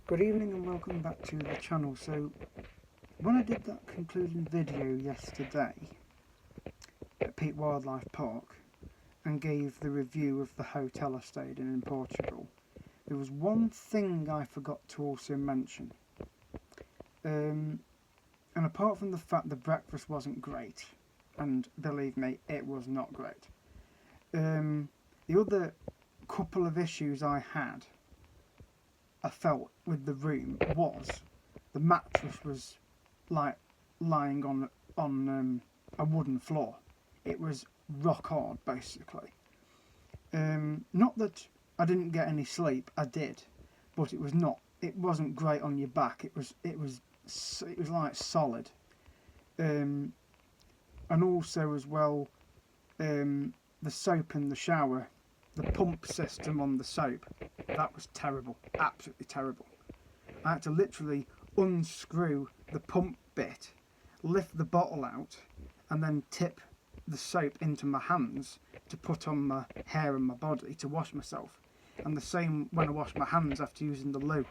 Good evening and welcome back to the channel. So when I did that concluding video yesterday at Peak Wildlife Park and gave the review of the hotel I stayed in Portugal, there was one thing I forgot to also mention. And apart from the fact the breakfast wasn't great, and believe me, it was not great, the other couple of issues I felt with the room was the mattress was like lying on a wooden floor. It was rock hard, basically. Not that I didn't get any sleep, I did, but it wasn't great on your back. It was like solid. And also as well, the soap in the shower, the pump system on the soap, that was terrible, absolutely terrible. I had to literally unscrew the pump bit, lift the bottle out, and then tip the soap into my hands to put on my hair and my body to wash myself. And the same when I washed my hands after using the loo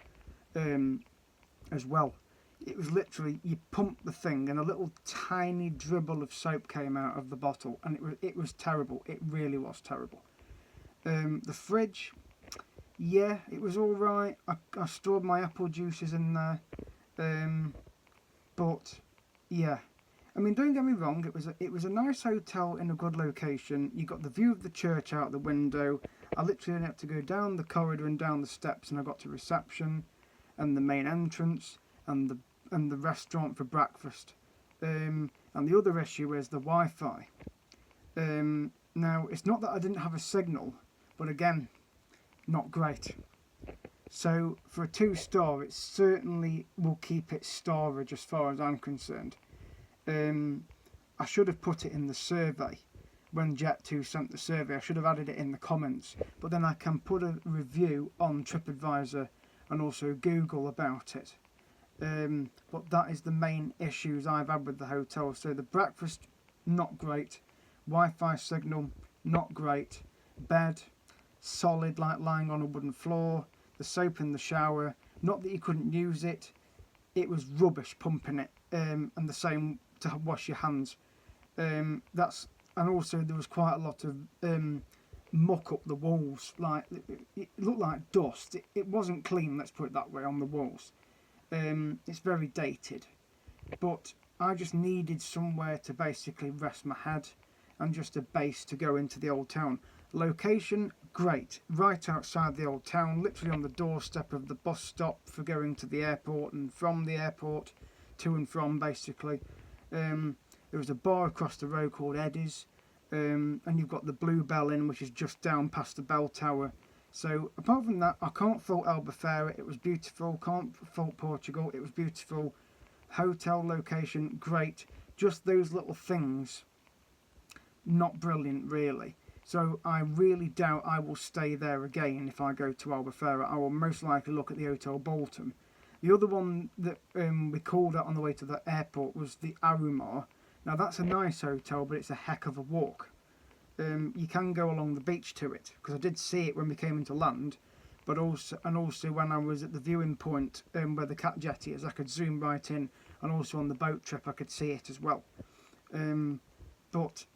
as well. It was literally, you pump the thing and a little tiny dribble of soap came out of the bottle, and it was terrible. It really was terrible. The fridge, yeah, it was alright. I stored my apple juices in there. But yeah, I mean, don't get me wrong, it was a nice hotel in a good location. You got the view of the church out the window. I literally only had to go down the corridor and down the steps, and I got to reception and the main entrance and the restaurant for breakfast. And the other issue is the Wi-Fi. Now, it's not that I didn't have a signal, but again, not great. So for a 2-star, it certainly will keep its storage as far as I'm concerned. I should have put it in the survey. When Jet2 sent the survey, I should have added it in the comments. But then I can put a review on TripAdvisor and also Google about it. But that is the main issues I've had with the hotel. So the breakfast, not great. Wi-Fi signal, not great. Bed, solid, like lying on a wooden floor. The soap in the shower, not that you couldn't use it, it was rubbish pumping it. And the same to wash your hands. And also there was quite a lot of muck up the walls. Like it looked like dust. It wasn't clean, let's put it that way, on the walls. It's very dated. But I just needed somewhere to basically rest my head and just a base to go into the old town. Location, great. Right outside the old town, literally on the doorstep of the bus stop for going to the airport and from the airport to and from, basically. There was a bar across the road called Eddie's, and you've got the Blue Bell Inn, which is just down past the bell tower. So apart from that, I can't fault Albufeira. It was beautiful. Can't fault Portugal. It was beautiful. Hotel location, great. Just those little things, not brilliant, really. So I really doubt I will stay there again if I go to Albufeira. I will most likely look at the Hotel Bolton. The other one that we called at on the way to the airport was the Arumar. Now that's a nice hotel, but it's a heck of a walk. You can go along the beach to it, because I did see it when we came into land, but also when I was at the viewing point where the cat jetty is, I could zoom right in, and also on the boat trip I could see it as well. But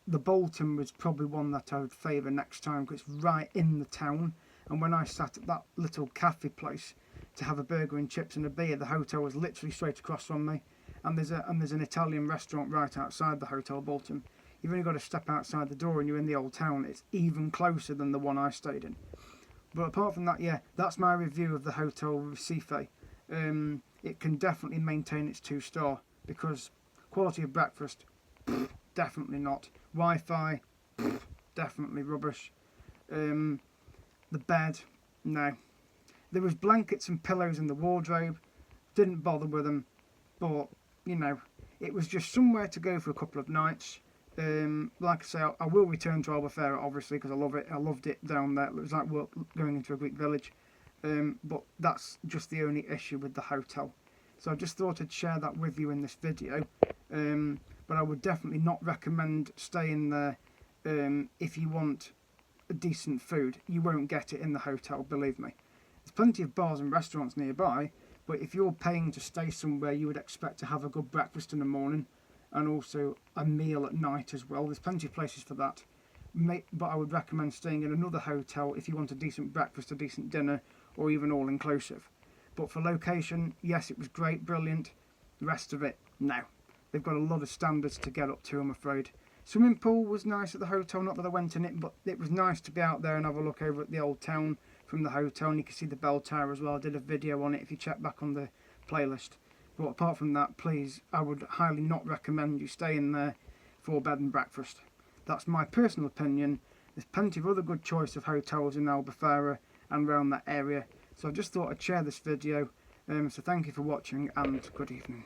the Bolton was probably one that I would favour next time, because it's right in the town. And when I sat at that little cafe place to have a burger and chips and a beer, the hotel was literally straight across from me. And there's an Italian restaurant right outside the Hotel Bolton. You've only got to step outside the door and you're in the old town. It's even closer than the one I stayed in. But apart from that, yeah, that's my review of the Hotel Recife. It can definitely maintain its 2-star, because quality of breakfast, definitely not. Wi-Fi, definitely rubbish. The bed, no. There was blankets and pillows in the wardrobe. Didn't bother with them. But, you know, it was just somewhere to go for a couple of nights. Like I say, I will return to Albufeira, obviously, because I love it. I loved it down there. It was like going into a Greek village. But that's just the only issue with the hotel. So I just thought I'd share that with you in this video. But I would definitely not recommend staying there if you want a decent food. You won't get it in the hotel, believe me. There's plenty of bars and restaurants nearby, but if you're paying to stay somewhere, you would expect to have a good breakfast in the morning and also a meal at night as well. There's plenty of places for that. But I would recommend staying in another hotel if you want a decent breakfast, a decent dinner, or even all-inclusive. But for location, yes, it was great, brilliant. The rest of it, no. They've got a lot of standards to get up to, I'm afraid. Swimming pool was nice at the hotel, not that I went in it, but it was nice to be out there and have a look over at the old town from the hotel, and you can see the bell tower as well. I did a video on it if you check back on the playlist. But apart from that, please, I would highly not recommend you staying there for bed and breakfast. That's my personal opinion. There's plenty of other good choice of hotels in Albufeira and around that area. So I just thought I'd share this video. So thank you for watching and good evening.